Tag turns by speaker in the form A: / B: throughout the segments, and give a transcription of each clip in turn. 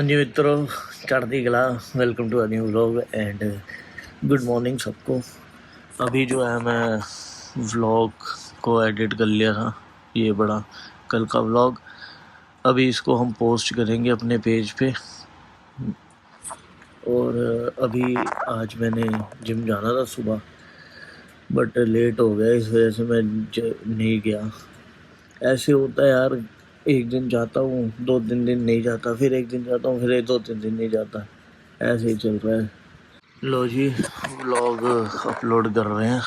A: हाँ जी मित्रों, चढ़ती कला, welcome to a new vlog and good morning सबको। अभी जो है मैं व्लॉग को एडिट कर लिया था, ये बड़ा कल का व्लॉग। अभी इसको हम पोस्ट करेंगे अपने पेज पे। और अभी आज मैंने जिम जाना था सुबह, बट लेट हो गया, इस वजह से मैं नहीं गया। ऐसे होता है यार, एक दिन जाता हूँ, 2-3 दिन नहीं जाता, फिर एक दिन जाता हूँ, फिर 2-3 दिन नहीं जाता, ऐसे ही चल रहा है। लो जी, व्लॉग अपलोड कर रहे हैं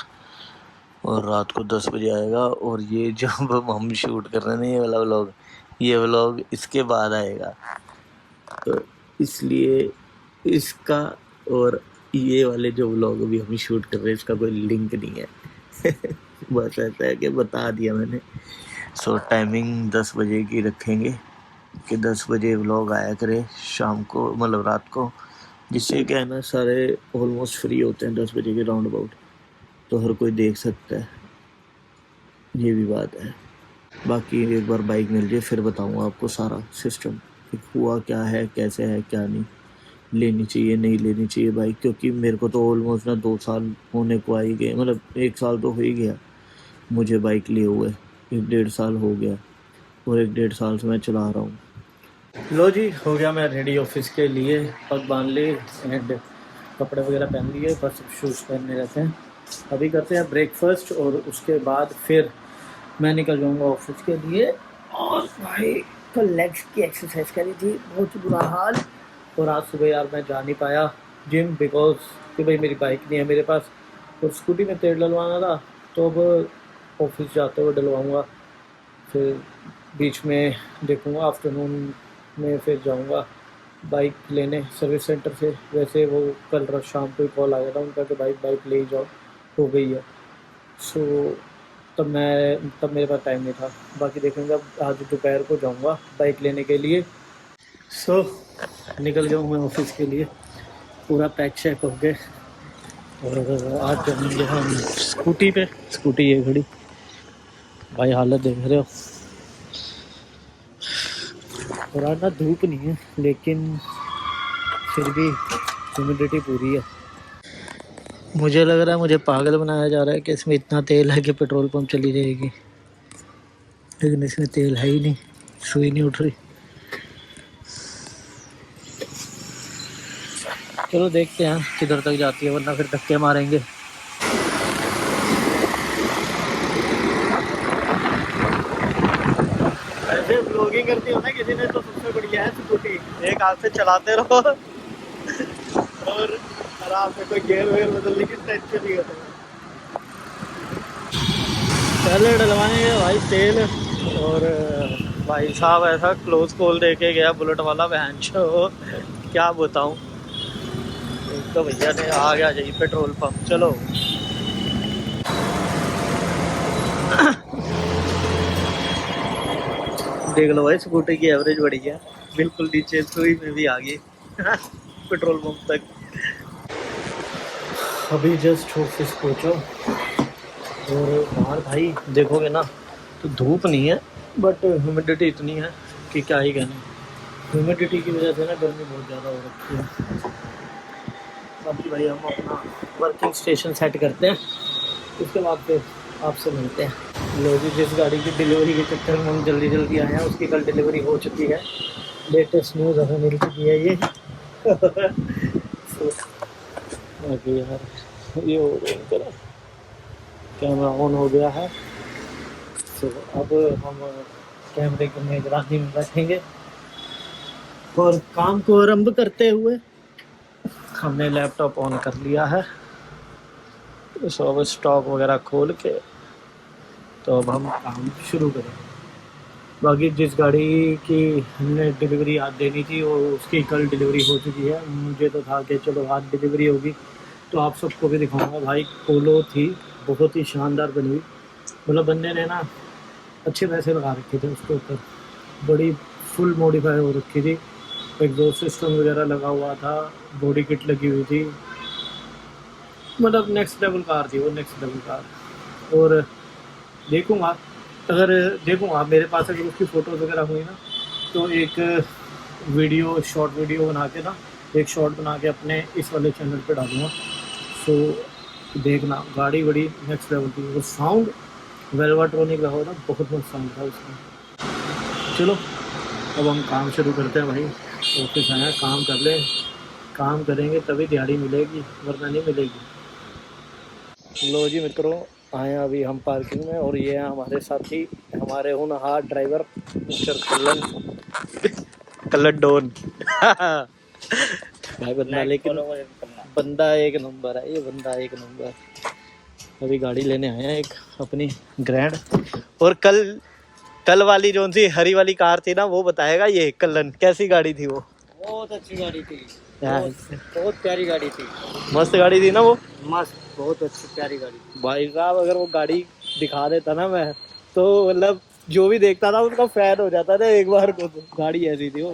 A: और रात को 10 बजे आएगा। और ये जब हम शूट कर रहे हैं ये वाला व्लॉग, ये व्लॉग इसके बाद आएगा, तो इसलिए इसका और ये वाले जो व्लॉग अभी हम शूट कर रहे हैं इसका कोई लिंक नहीं है। बस ऐसा है कि बता दिया मैंने। सो टाइमिंग 10 बजे की रखेंगे कि 10 बजे व्लॉग आया करे शाम को, मतलब रात को, जिससे क्या है ना, सारे ऑलमोस्ट फ्री होते हैं 10 बजे के राउंड अबाउट, तो हर कोई देख सकता है, ये भी बात है। बाकी एक बार बाइक मिल जाए फिर बताऊंगा आपको सारा सिस्टम कि हुआ क्या है, कैसे है, क्या नहीं, लेनी चाहिए नहीं लेनी चाहिए बाइक। क्योंकि मेरे को तो ऑलमोस्ट ना 2 साल होने को आ ही गए, मतलब 1 साल तो हो ही गया मुझे बाइक लिए हुए, 1-1.5 साल हो गया और 1-1.5 साल से मैं चला रहा हूँ। लो जी, हो गया मैं रेडी ऑफिस के लिए, पग बांध ली एंड कपड़े वगैरह पहन लिए, बस शूज़ पहनने रहते हैं। अभी करते हैं ब्रेकफास्ट और उसके बाद फिर मैं निकल जाऊंगा ऑफिस के लिए। और भाई कल लेग्स की एक्सरसाइज करी थी, बहुत बुरा हाल। और आज सुबह यार मैं जा नहीं पाया जिम, बिकॉज कि भाई मेरी बाइक नहीं है मेरे पास, और स्कूटी में तेल डलवाना था, तो अब ऑफिस जाते हुए डलवाऊँगा, फिर बीच में देखूँगा, आफ्टरनून में फिर जाऊँगा बाइक लेने सर्विस सेंटर से। वैसे वो कल शाम को ही कॉल आया था उनका कि बाइक ले ही जाओ, हो गई है। सो तब मेरे पास टाइम नहीं था, बाकी देखेंगे। अब आज दोपहर को जाऊँगा बाइक लेने के लिए। सो निकल गया हूँ मैं ऑफिस के लिए, पूरा पैक शैक हो गए। और आज जाएंगे हम स्कूटी पे, स्कूटी ये खड़ी, भाई हालत देख रहे हो। और आज ना धूप नहीं है, लेकिन फिर भी ह्यूमिडिटी पूरी है। मुझे लग रहा है मुझे पागल बनाया जा रहा है कि इसमें इतना तेल है कि पेट्रोल पंप चली जाएगी, लेकिन इसमें तेल है ही नहीं, सुई नहीं उठ रही। चलो देखते हैं किधर तक जाती है, वरना फिर धक्के मारेंगे। ऐसे ब्लॉगिंग करती हो ना किसी ने तो सबसे बढ़िया है स्कूटी, एक हाथ से चलाते रहो और आराम से, कोई गियर वेयर बदलने की टेंशन नहीं होता। पहले डलवाएंगे भाई तेल। और भाई साहब ऐसा क्लोज कॉल दे के गया बुलेट वाला, बहन चो क्या बताऊं। तो भैया ने आ गया जी पेट्रोल पंप, चलो। देख लो भाई स्कूटी की एवरेज बढ़ी है, बिल्कुल नीचे सुई में भी आ गई पेट्रोल पंप तक। अभी जस्ट ऑफिस पहुंचा और बाहर भाई देखोगे ना तो धूप नहीं है, बट ह्यूमिडिटी इतनी है कि क्या ही कहना। ह्यूमिडिटी की वजह से ना गर्मी बहुत ज़्यादा हो रखी है। बाकी भाई हम अपना वर्किंग स्टेशन सेट करते हैं, उसके बाद फिर आपसे मिलते हैं। लोग जिस गाड़ी की डिलीवरी के चक्कर में हम जल्दी जल्दी आए हैं, उसकी कल डिलीवरी हो चुकी है। लेटेस्ट न्यूज़ हमें मिल चुकी है ये। बाकी यार ये हो गया, कैमरा ऑन हो गया है। तो अब हम कैमरे की निगरानी में बैठेंगे और काम को आरंभ करते हुए हमने लैपटॉप ऑन कर लिया है। तो अब स्टॉक वगैरह खोल के तो अब हम काम शुरू करेंगे। बाकी जिस गाड़ी की हमने डिलीवरी आज देनी थी वो उसकी कल डिलीवरी हो चुकी है। मुझे तो था कि चलो आज डिलीवरी होगी तो आप सबको भी दिखाऊंगा। भाई पोलो थी, बहुत ही शानदार बनी हुई, मतलब बंदे ने ना अच्छे पैसे लगा रखे थे उसके ऊपर, बड़ी फुल मॉडिफाई हो रखी थी, एग्जॉस्ट सिस्टम वगैरह लगा हुआ था, बॉडी किट लगी हुई थी, मतलब नेक्स्ट लेवल कार थी वो, नेक्स्ट लेवल कार। और देखूंगा, अगर देखूंगा मेरे पास अगर उसकी फ़ोटोज़ वगैरह हुई ना तो एक वीडियो शॉर्ट वीडियो बना के ना, एक शॉर्ट बना के अपने इस वाले चैनल पे डालूँगा। सो देखना, गाड़ी बड़ी नेक्स्ट लेवल की। वो साउंड वेल्वाट्रॉनिक लगा हुआ था, बहुत मस्त साउंड था उसमें। चलो अब हम काम शुरू करते हैं भाई। ऑफिस आया, काम कर ले, काम करेंगे तभी दिहाड़ी मिलेगी, वरना नहीं मिलेगी। लो जी मित्रों, आए अभी हम पार्किंग में, और ये हैं हमारे साथी, हमारे होनहार ड्राइवर मिस्टर कल्लन डॉन। भाई बंदा, लेकिन बंदा एक नंबर है, ये बंदा एक नंबर। अभी गाड़ी लेने आए हैं एक अपनी ग्रैंड, और कल वाली जो सी हरी वाली कार थी ना, वो बताएगा ये कल्लन, कैसी गाड़ी थी वो।
B: बहुत अच्छी गाड़ी थी, बहुत प्यारी गाड़ी थी,
A: मस्त गाड़ी थी ना वो,
B: मस्त, बहुत अच्छी प्यारी गाड़ी।
A: भाई साहब अगर वो गाड़ी दिखा देता ना मैं, तो मतलब जो भी देखता था उसका फैन हो जाता था एक बार को, तो गाड़ी ऐसी थी वो।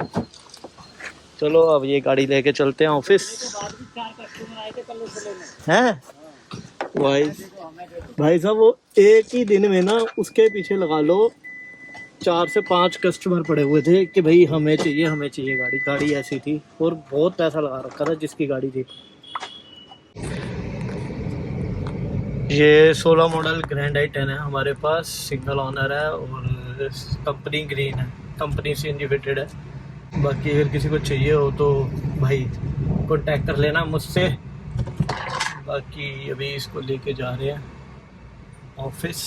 A: चलो अब ये गाड़ी लेके चलते हैं ऑफिस। हैं भाई साहब, वो एक ही दिन में ना उसके पीछे लगा लो 4 से 5 कस्टमर पड़े हुए थे कि भाई हमें चाहिए गाड़ी ऐसी थी, और बहुत पैसा लगा रखा था जिसकी गाड़ी थी। ये 16 मॉडल ग्रैंड i10 है हमारे पास, सिंगल ओनर है, और कंपनी ग्रीन है, कंपनी CNG फिटेड है। बाकी अगर किसी को चाहिए हो तो भाई कॉन्टैक्ट कर लेना मुझसे। बाकी अभी इसको लेके जा रहे हैं ऑफिस,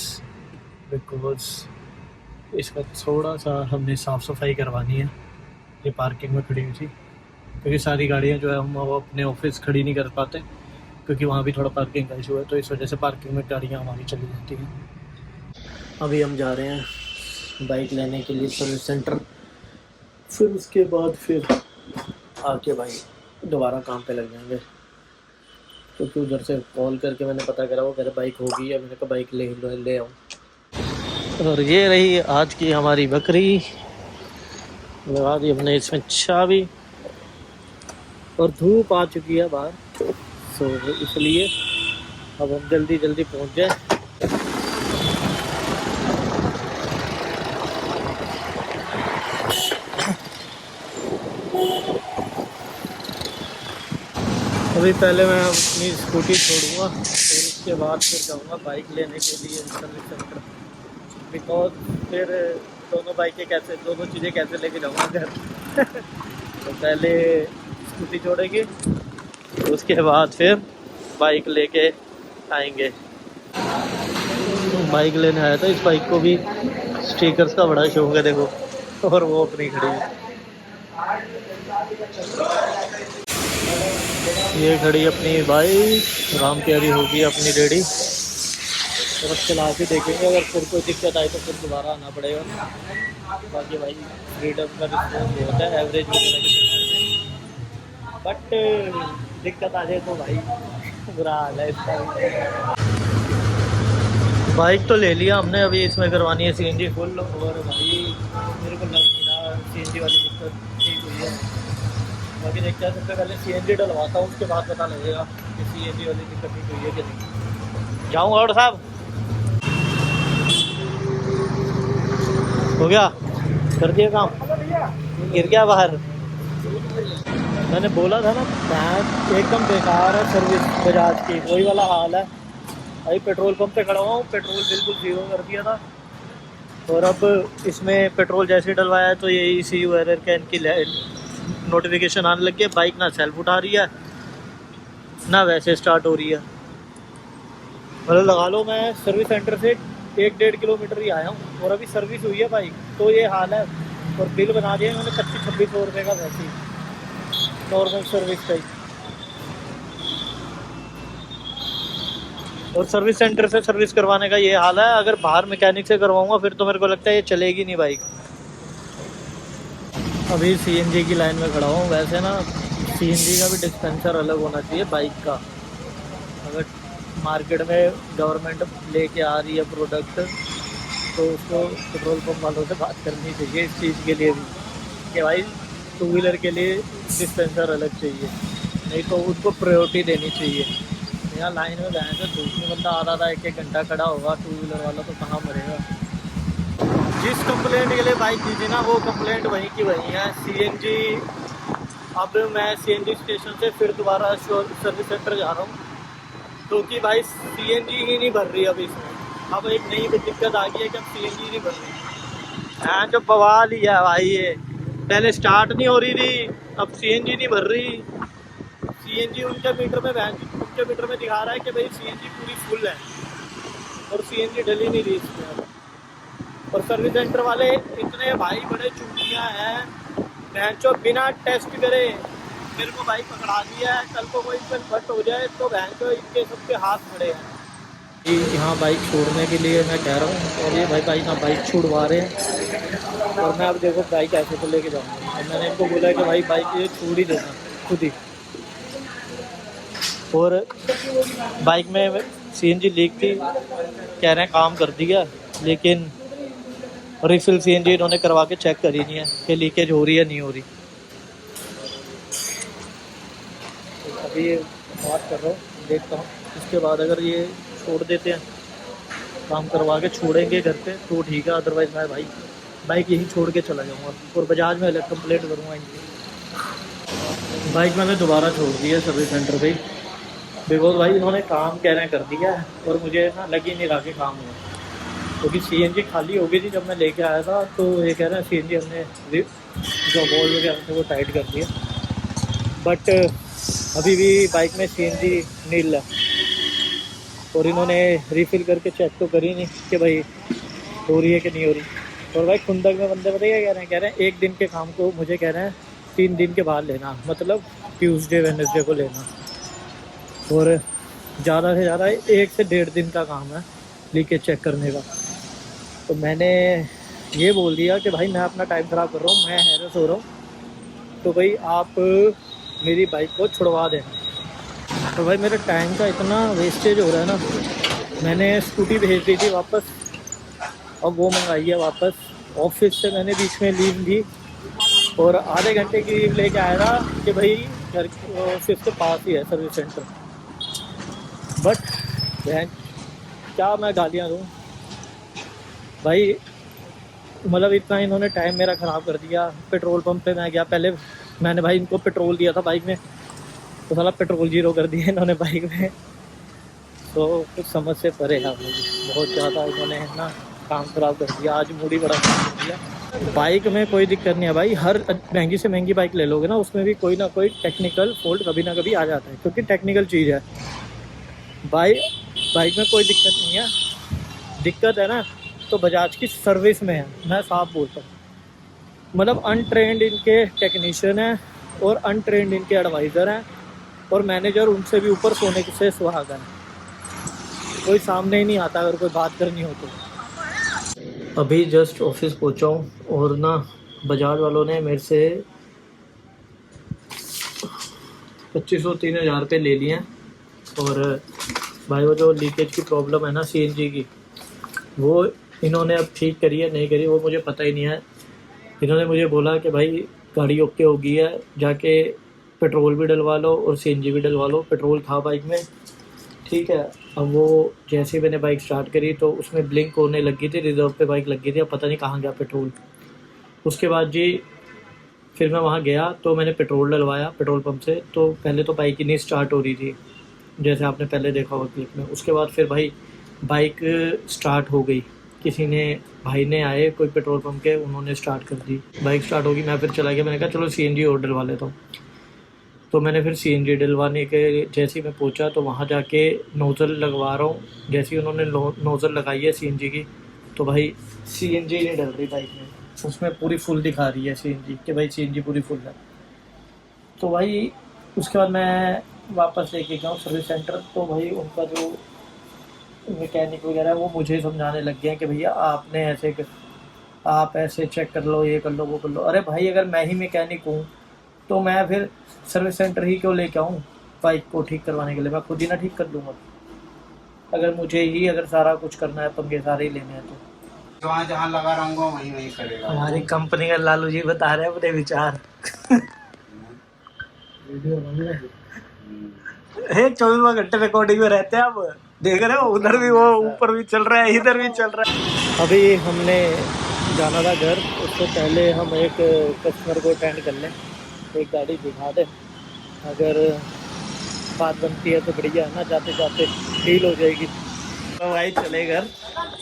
A: बिकॉज इसका थोड़ा सा हमने साफ़ सफाई करवानी है। ये पार्किंग में खड़ी हुई थी, क्योंकि सारी गाड़ियाँ जो है हम अपने ऑफिस खड़ी नहीं कर पाते, क्योंकि वहाँ भी थोड़ा पार्किंग का इशू है, तो इस वजह से पार्किंग में गाड़ियाँ हमारी चली जाती हैं। अभी हम जा रहे हैं बाइक लेने के लिए सर्विस सेंटर, फिर उसके बाद फिर आके भाई दोबारा काम पे लग जाएंगे, क्योंकि उधर से कॉल करके मैंने पता करा, वो कह रहे बाइक होगी, या मैंने कहा बाइक ले आऊँ। और ये रही आज की हमारी बकरी, लगा दी हमने इसमें चाबी, और धूप आ चुकी है बाहर, तो इसलिए अब हम जल्दी जल्दी पहुंच जाए। अभी पहले मैं अपनी स्कूटी छोड़ूंगा, और उसके बाद फिर जाऊंगा बाइक लेने के लिए सर्विस सेंटर, बिकॉज फिर दोनों चीज़ें कैसे लेके जाऊंगा घर। तो पहले स्कूटी छोड़ेंगे, उसके बाद फिर बाइक लेके आएंगे। बाइक लेने आया था, इस बाइक को भी स्टिकर्स का बड़ा शौक है देखो, और वो अपनी खड़ी है। ये खड़ी अपनी बाइक, राम प्यारी होगी अपनी रेडी, और चला के देखेंगे, अगर फिर कोई दिक्कत आई तो फिर दोबारा आना पड़ेगा। बाकी भाई फ्रीडम का रिस्पॉन्स बहुत है एवरेज वगैरह के चक्कर में, बट दिक्कत आ जाए तो भाई बुरा हाल है इसका। बाइक तो ले लिया हमने, अभी इसमें करवानी है CNG फुल, और भाई मेरे को लग नहीं रहा CNG वाली दिक्कत ठीक हुई है। बाकी देखते हैं, सबसे पहले CNG डलवाता हूँ, उसके बाद पता लगेगा कि CNG वाली दिक्कत ठीक हुई है कि नहीं। जाऊँगा और साहब, हो गया, कर दिया काम, गिर गया बाहर। मैंने बोला था ना, एकदम बेकार है सर्विस बजाज की, वही वाला हाल है। अभी पेट्रोल पंप पे खड़ा हुआ हूँ, पेट्रोल बिल्कुल ज़ीरो कर दिया था, और अब इसमें पेट्रोल जैसे डलवाया है तो ये ECU एरर का इनकी नोटिफिकेशन आने लग गई। बाइक ना सेल्फ उठा रही है, ना वैसे स्टार्ट हो रही है। मतलब लगा लो मैं सर्विस सेंटर से 1-1.5 किलोमीटर ही आया हूँ, और अभी सर्विस हुई है बाइक, तो ये हाल है। और बिल बना दिया मैंने 2500-2600 रुपये का, वैसे ही नॉर्मल सर्विस का ही। और सर्विस सेंटर से सर्विस करवाने का ये हाल है, अगर बाहर मैकेनिक से करवाऊंगा फिर तो मेरे को लगता है ये चलेगी नहीं बाइक। अभी CNG की लाइन में खड़ा हूँ। वैसे ना CNG का भी डिस्पेंसर अलग होना चाहिए बाइक का। अगर मार्केट में गवर्नमेंट लेके आ रही है प्रोडक्ट, तो उसको पेट्रोल पंप वालों से बात करनी चाहिए इस चीज़ के लिए भी, कि भाई 2 व्हीलर के लिए डिस्पेंसर अलग चाहिए, नहीं तो उनको प्रायोरिटी देनी चाहिए। यहाँ लाइन में गए थे, धूप में बंदा आ रहा था, 1-1 घंटा खड़ा होगा 2 व्हीलर वाला, तो कहाँ मरेगा।
B: जिस कंप्लेंट के लिए बाइक दी थी ना, वो कंप्लेंट वहीं की वहीं है। सीएनजी, अब मैं सीएनजी स्टेशन से फिर दोबारा सर्विस सेंटर जा रहा हूँ, क्योंकि भाई सीएनजी ही नहीं भर रही अब इसमें। अब एक नई दिक्कत आ गई है कि अब सीएनजी नहीं भर रही। हाँ, जो बवाल ही है भाई ये, पहले स्टार्ट नहीं हो रही थी, अब सीएनजी नहीं भर रही। सीएनजी उनके मीटर में दिखा रहा है कि भाई सीएनजी पूरी फुल है, और सीएनजी डली नहीं रही इसमें। और सर्विस सेंटर वाले इतने भाई बड़े चूतियाँ हैं, भैंचो बिना टेस्ट करे मेरे को बाइक पकड़ा दिया है। कल को कोई फट हो जाए तो भैंचो इनके सबके हाथ खड़े हैं। यहाँ बाइक छोड़ने के लिए मैं कह रहा हूँ, और ये भाई यहाँ बाइक छुड़वा रहे हैं, और मैं अब देखो बाइक ऐसे तो लेके जाऊँगा। और मैंने इनको बोला कि भाई बाइक ये छोड़ ही देना खुद ही। और बाइक में सीएनजी लीक थी, कह रहे हैं काम कर दिया, लेकिन रिफिल सीएनजी इन्होंने करवा के चेक करी नहीं है कि लीकेज हो रही है नहीं हो रही। तो अभी ये बात कर रहा हूँ, देखता हूँ इसके बाद अगर ये छोड़ देते हैं, काम करवा के छोड़ेंगे घर पे तो ठीक है, अदरवाइज़ मैं भाई बाइक यहीं छोड़ के चला जाऊँगा और बजाज में अलग कंप्लेंट करूँगा इनकी। बाइक मैंने दोबारा छोड़ दी है सर्विस सेंटर पे, बिकॉज भाई इन्होंने काम कह रहे हैं कर दिया है, और मुझे ना लग ही नहीं रहा कि काम हुआ, क्योंकि सीएनजी खाली हो गई थी जब मैं लेके आया था। तो ये कह रहे हैं सीएनजी हमने जो बॉल वगैरह थे वो टाइट कर दिया, बट अभी भी बाइक में सीएनजी नील है, और इन्होंने रिफ़िल करके चेक तो करी नहीं कि भाई हो रही है कि नहीं हो रही। और भाई खुंदक में बंदे पता क्या कह रहे हैं एक दिन के काम को मुझे कह रहे हैं 3 दिन के बाद लेना, मतलब ट्यूसडे वेडनेसडे को लेना, और ज़्यादा से ज़्यादा 1 से 1.5 दिन का काम है लीकेज चेक करने का। तो मैंने ये बोल दिया कि भाई मैं अपना टाइम ख़राब कर रहा हूँ, मैं हैरस हो रहा हूँ, तो भाई आप मेरी बाइक को छुड़वा दें। तो भाई मेरे टाइम का इतना वेस्टेज हो रहा है ना, मैंने स्कूटी भेज दी थी वापस, अब वो मंगाई है वापस। ऑफिस से मैंने बीच में लीव ली, और आधे घंटे की लीव लेके आया था कि भाई घर ऑफिस के पास ही है सर्विस सेंटर, बट क्या मैं गालियाँ दूँ भाई, मतलब इतना इन्होंने टाइम मेरा ख़राब कर दिया। पेट्रोल पंप पे मैं गया, पहले मैंने भाई इनको पेट्रोल दिया था बाइक में, तो साला पेट्रोल 0 कर दिया इन्होंने बाइक में। तो कुछ समझ से परे है बहुत ज़्यादा इन्होंने ना काम ख़राब कर दिया, आज मूड ही बड़ा ख़राब कर दिया। बाइक में कोई दिक्कत नहीं है भाई, हर महंगी से महंगी बाइक ले लोगे ना, उसमें भी कोई ना कोई टेक्निकल फॉल्ट कभी ना कभी आ जाता है, क्योंकि टेक्निकल चीज़ है। बाइक में कोई दिक्कत नहीं है, दिक्कत है ना तो बजाज की सर्विस में है, मैं साफ बोलता हूँ। मतलब अनट्रेंड इनके टेक्नीशियन हैं, और अनट्रेंड इनके एडवाइज़र हैं, और मैनेजर उनसे भी ऊपर सोने से सुहागा है, कोई सामने ही नहीं आता अगर कोई बात करनी हो तो। अभी जस्ट ऑफिस पहुंचा हूँ, और ना बजाज वालों ने मेरे से 2500-3000 रुपये ले लिए हैं। और भाई वो जो लीकेज की प्रॉब्लम है ना सीएनजी की, वो इन्होंने अब ठीक करी है नहीं करी वो मुझे पता ही नहीं है। इन्होंने मुझे बोला कि भाई गाड़ी ओके हो गई है, जाके पेट्रोल भी डलवा लो और सीएनजी भी डलवा लो। पेट्रोल था बाइक में, ठीक है। अब वो जैसे ही मैंने बाइक स्टार्ट करी तो उसमें ब्लिंक होने लगी थी, रिजर्व पे बाइक लगी थी, अब पता नहीं कहाँ गया पेट्रोल। उसके बाद जी फिर मैं वहाँ गया तो मैंने पेट्रोल डलवाया पेट्रोल पंप से, तो पहले तो बाइक ही नहीं स्टार्ट हो रही थी, जैसे आपने पहले देखा होगा क्लिप में। उसके बाद फिर भाई बाइक स्टार्ट हो गई, किसी ने भाई ने आए कोई पेट्रोल पंप के, उन्होंने स्टार्ट कर दी, बाइक स्टार्ट होगी। मैं फिर चला गया, मैंने कहा चलो सीएनजी और डलवा लेता हूँ। तो मैंने फिर सीएनजी डलवाने के जैसे ही मैं पहुंचा तो वहाँ जाके नोज़ल लगवा रहा हूँ। जैसे ही उन्होंने नोज़ल लगाई है सीएनजी की, तो भाई सीएनजी नहीं डल रही बाइक में, उसमें पूरी फुल दिखा रही है सीएनजी कि भाई सीएनजी पूरी फुल है। तो भाई उसके बाद मैं वापस लेके गया सर्विस सेंटर, तो भाई उनका जो मैकेनिक वगैरह वो मुझे समझाने लग गए हैं कि भैया आपने आप ऐसे चेक कर लो, ये कर लो, वो कर लो। अरे भाई अगर मैं ही मैकेनिक हूँ तो मैं फिर सर्विस सेंटर ही क्यों लेके आऊँ बाइक को ठीक करवाने के लिए, मैं खुद ही ना ठीक कर लूँगा। अगर मुझे ही अगर सारा कुछ करना है, पंगे सारे ही लेने हैं तो
C: जहाँ जहाँ लगा रहूँगा वहीं वहीं करेगा।
B: हमारी कंपनी का लालू जी बता रहे हैं अपने विचार। 24 घंटे रिकॉर्डिंग में रहते हैं, अब देख रहे हो उधर भी वो ऊपर भी चल रहा है, इधर भी चल रहा है। अभी हमने जाना था घर, उससे पहले हम एक कस्टमर को अटेंड कर लें, एक गाड़ी दिखा दें, अगर बात बनती है तो बढ़िया है ना, जाते जाते डील हो जाएगी। तो भाई चले घर।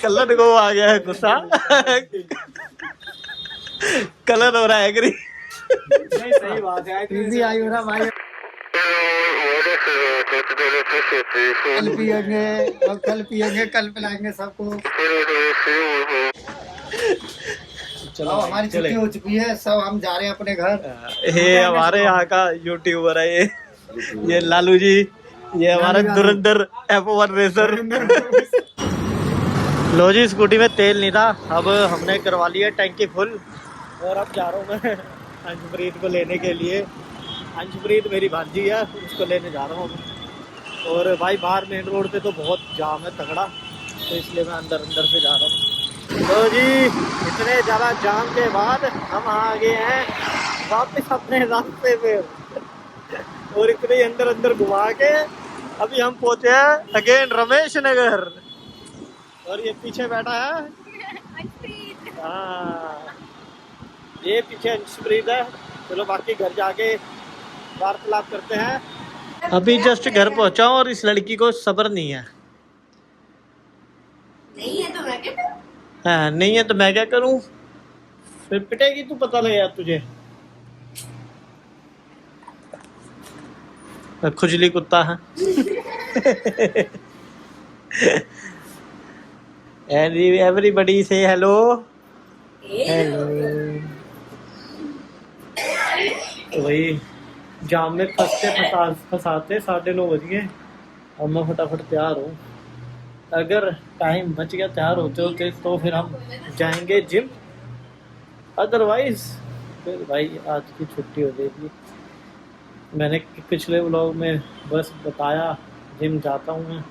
B: कलर को आ गया है गुस्सा। कलर हो रहा है एग्री।
C: सही बात है
B: भी आई हो रहा भाई।
C: कल पियेंगे और कल पियेंगे, कल पिलाएंगे सबको। चलो हमारी छुट्टी हो चुकी है, सब हम जा रहे हैं अपने घर।
B: ये हमारे यहाँ का यूट्यूबर है ये लालू जी, ये हमारा धुरंधर F1 रेसर। लो जी, स्कूटी में तेल नहीं था, अब हमने करवा लिया टैंकी फुल और अब जा रहा हूँ मैं अंशप्रीत को लेने के लिए। अंशप्रीत मेरी भांजी है, उसको लेने जा रहा हूँ। और भाई बाहर मेन रोड पे तो बहुत जाम है तगड़ा, तो इसलिए मैं अंदर अंदर से जा रहा हूँ। तो जी इतने ज़्यादा जाम के बाद हम आ गए हैं वापस अपने रास्ते पे, और इतने अंदर अंदर घुमा के अभी हम पहुंचे हैं अगेन रमेश नगर। और ये पीछे बैठा है हाँ, ये पीछे अंशप्रीत है। चलो बाकी घर जाके वार्तालाप करते हैं। अभी जस्ट घर पहुंचा हूं और इस लड़की को सब्र नहीं है।
D: नहीं है तो मैं क्या करूं?
B: हाँ नहीं है तो मैं क्या करूं, फिर पिटेगी तू, पता लगेगा तुझे। खुजली कुत्ता है। एवरीबॉडी से हेलो हेलो। तो भाई जाम में फंसाते 9:30 बज गए और मैं फटाफट तैयार हूँ। अगर टाइम बच गया तैयार होते तो फिर हम जाएंगे जिम, अदरवाइज फिर भाई आज की छुट्टी हो जाएगी। मैंने पिछले व्लॉग में बस बताया जिम जाता हूँ मैं,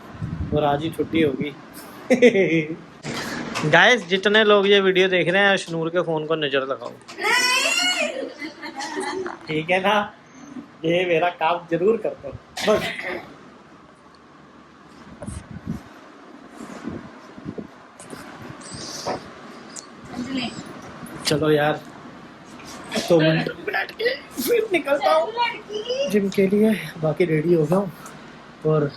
B: और आज ही छुट्टी होगी। गाइस जितने लोग ये वीडियो देख रहे हैं शनूर के फ़ोन को नज़र लगाओ, ठीक है ना, ये मेरा काम जरूर करता हूँ बस। चलो यार 2 मिनट बैठ के फिर निकलता हूँ जिम के लिए। बाकी रेडी हो गया हूँ और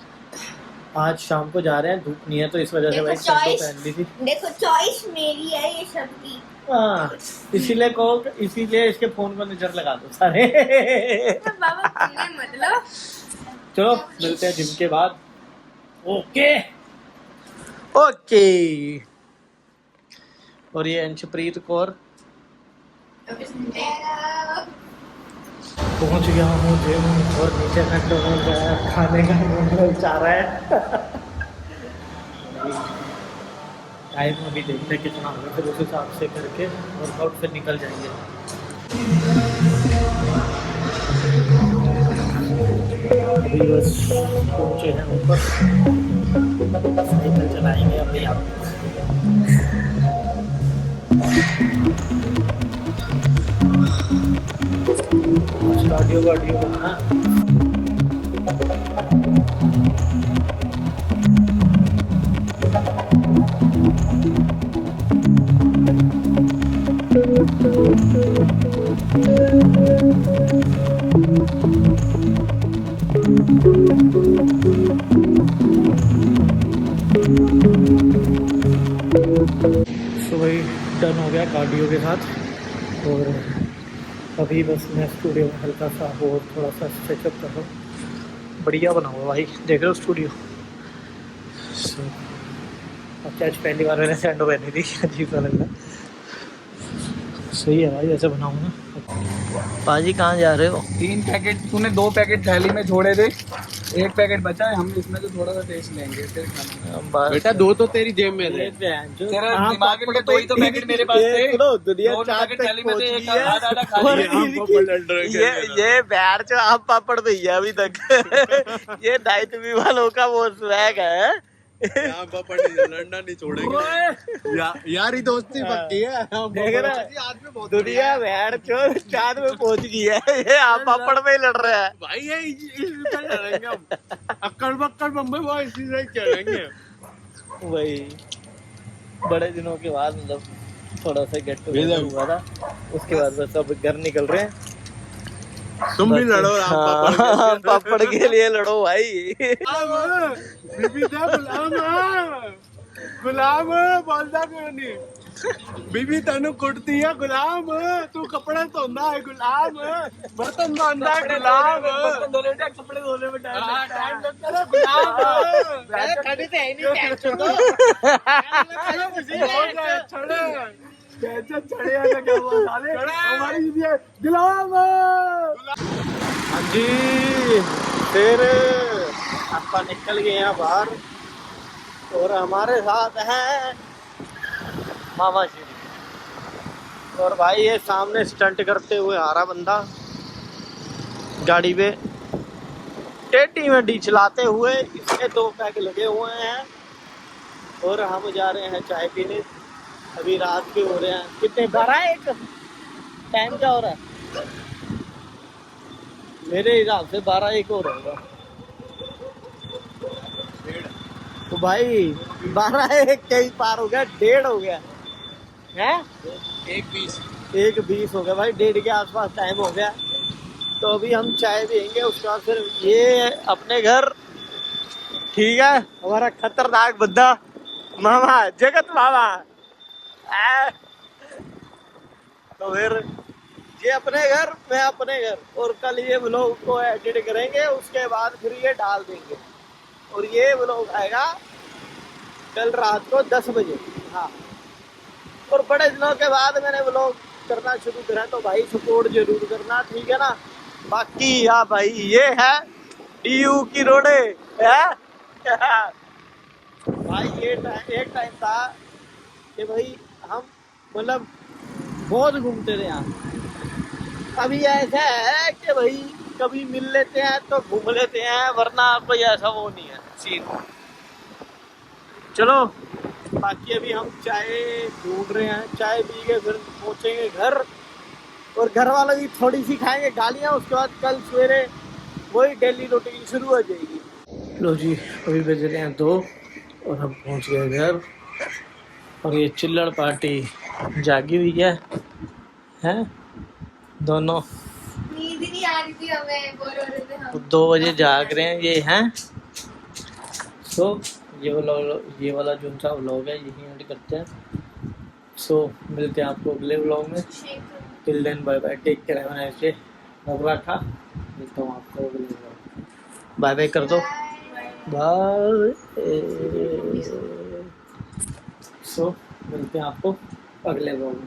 B: आज शाम को जा रहे हैं, धूप नहीं है तो इस वजह से भाई सैंडो पहन ली थी।
D: देखो चॉइस मेरी है ये सब की।
B: हाँ इसीलिए इसके फोन पर नजर लगा दो सारे।
D: बाबा तुम्हें मतलब
B: चलो मिलते हैं जिम के बाद। Okay okay. और ये अंशप्रीत कौर पहुंच गया हूँ जिम, और नीचे मैकडॉनल्ड गया खाने का मन चाह रहा है। टाइम अभी देखते हैं कितना होगा, फिर उस हिसाब से करके वर्कआउट फिर निकल जाएंगे। अभी बस पहुँचे हैं ऊपर, साइकिल चलाएंगे अभी आप। कार्डियो करना तो भाई डन हो गया कार्डियो के साथ, और अभी बस मैं स्टूडियो में हल्का सा और थोड़ा सा स्ट्रेचअप कर रहा हूँ। बढ़िया बना हुआ भाई, देख रहे हो स्टूडियो। अच्छा आज पहली बार मैंने सैंडो पहनी थी, अजीब सा लग रहा। सही है भाई, ऐसे बनाऊँ ना। पाजी कहाँ जा रहे हो?
C: 3 पैकेट तूने 2 पैकेट थैली में छोड़े थे, 1 पैकेट बचा है, हम इसमें तो थोड़ा सा टेस्ट लेंगे।
E: बेटा 2 तो तेरी जेब में थे।
C: तेरा दिमाग में 2 ही तो पैकेट मेरे पास थे।
B: दुनिया
C: 2
B: चार
C: पैकेट
B: तक
C: थैली में थे,
B: पहुंच
C: एक
B: गई है।
C: आधा खा लिया।
B: ये बैर जो आप पापड़ भैया अभी तक। ये नाइट भी वालों का वो स्वैग है।
E: यहाँ पापड़ नहीं, लड़ना नहीं छोड़ेंगे। यारी दोस्ती पक्की है।
B: देख रहा दुनिया बैर जो चांद में पहुंच गई है, ये आप पापड़ में ही लड़ रहा है
E: भाई ये इसी से लड़ेंगे हम। अक्कड़ बक्कड़ बम्बई वो इसी से चलेंगे।
B: वही बड़े दिनों के बाद, मतलब
A: थोड़ा सा गेट टुगेदर हुआ था, उसके बाद बस अब घर निकल रहे हैं।
E: तुम भी लड़ो
A: हाँ, पापड़ के लिए लड़ो भाई।
E: बीबी दा गुलाम बोलदा क्यों नहीं? बीबी तेनू कुटती है गुलाम, तू कपड़े धोंदा है गुलाम, बर्तन धोंदा है गुलाम,
B: कपड़े धोने में
E: टाइम लगता है गुलाम।
A: खड़ी तो है नहीं, टेंशन तो
E: छड़े हमारी बीबी है गुलाम।
A: हाँ जी, फिर अपन निकल गए हैं बाहर और हमारे साथ हैं मामा जी और भाई ये सामने स्टंट करते हुए आ रहा बंदा गाड़ी पे टेढ़ी मेढ़ी चलाते हुए, इसके 2 पैक लगे हुए हैं और हम जा रहे हैं चाय पीने। अभी रात के हो रहे हैं कितने, 12-1 टाइम क्या हो रहा है? मेरे हिसाब से 12-1 हो रहा होगा। तो भाई 12-1 कहीं पार हो गया, 1:30 हो गया है, 1:20 हो गया भाई, 1:30 के आसपास टाइम हो गया। तो अभी हम चाय पियेंगे, उसके बाद फिर ये अपने घर। ठीक है, हमारा खतरनाक बंदा मामा, जगत मामा। तो फिर ये अपने घर, मैं अपने घर, और कल ये व्लॉग को एडिट करेंगे, उसके बाद फिर ये डाल देंगे और ये व्लॉग आएगा कल रात को 10 बजे। हाँ, और बड़े दिनों के बाद मैंने व्लॉग करना शुरू करा, तो भाई सपोर्ट जरूर करना, ठीक है ना। बाकी हाँ भाई, ये है DU की रोडे है। भाई ये एक टाइम था कि भाई हम मतलब बहुत घूमते थे यहाँ। अभी ऐसा है कि भाई कभी मिल लेते हैं तो घूम लेते हैं, वरना कोई ऐसा वो नहीं है सीन। चलो, बाकी अभी हम चाय ढूंढ रहे हैं, चाय पी के फिर पहुंचेंगे घर, और घर वालों की थोड़ी सी खाएंगे गालियाँ, उसके बाद कल सवेरे वही डेली रूटीन शुरू हो जाएगी। लो जी, अभी बज रहे हैं 2 और हम पहुंच गए घर, और ये चिल्लड़ पार्टी जागी हुई है दोनों।
D: नींद नहीं आ रही थी हमें, बोल रहे थे हम
A: 2 बजे जाग रहे हैं ये हैं। सो ये वाला जो सा व्लॉग है यही एंड करते हैं। सो मिलते हैं आपको अगले व्लॉग में। Till then bye bye, take care, have a nice day. मोगरा था, मिलता हूँ आपको अगले व्लॉग में। बाय बाय कर दो, बाय। सो मिलते हैं आपको अगले व्लॉग में।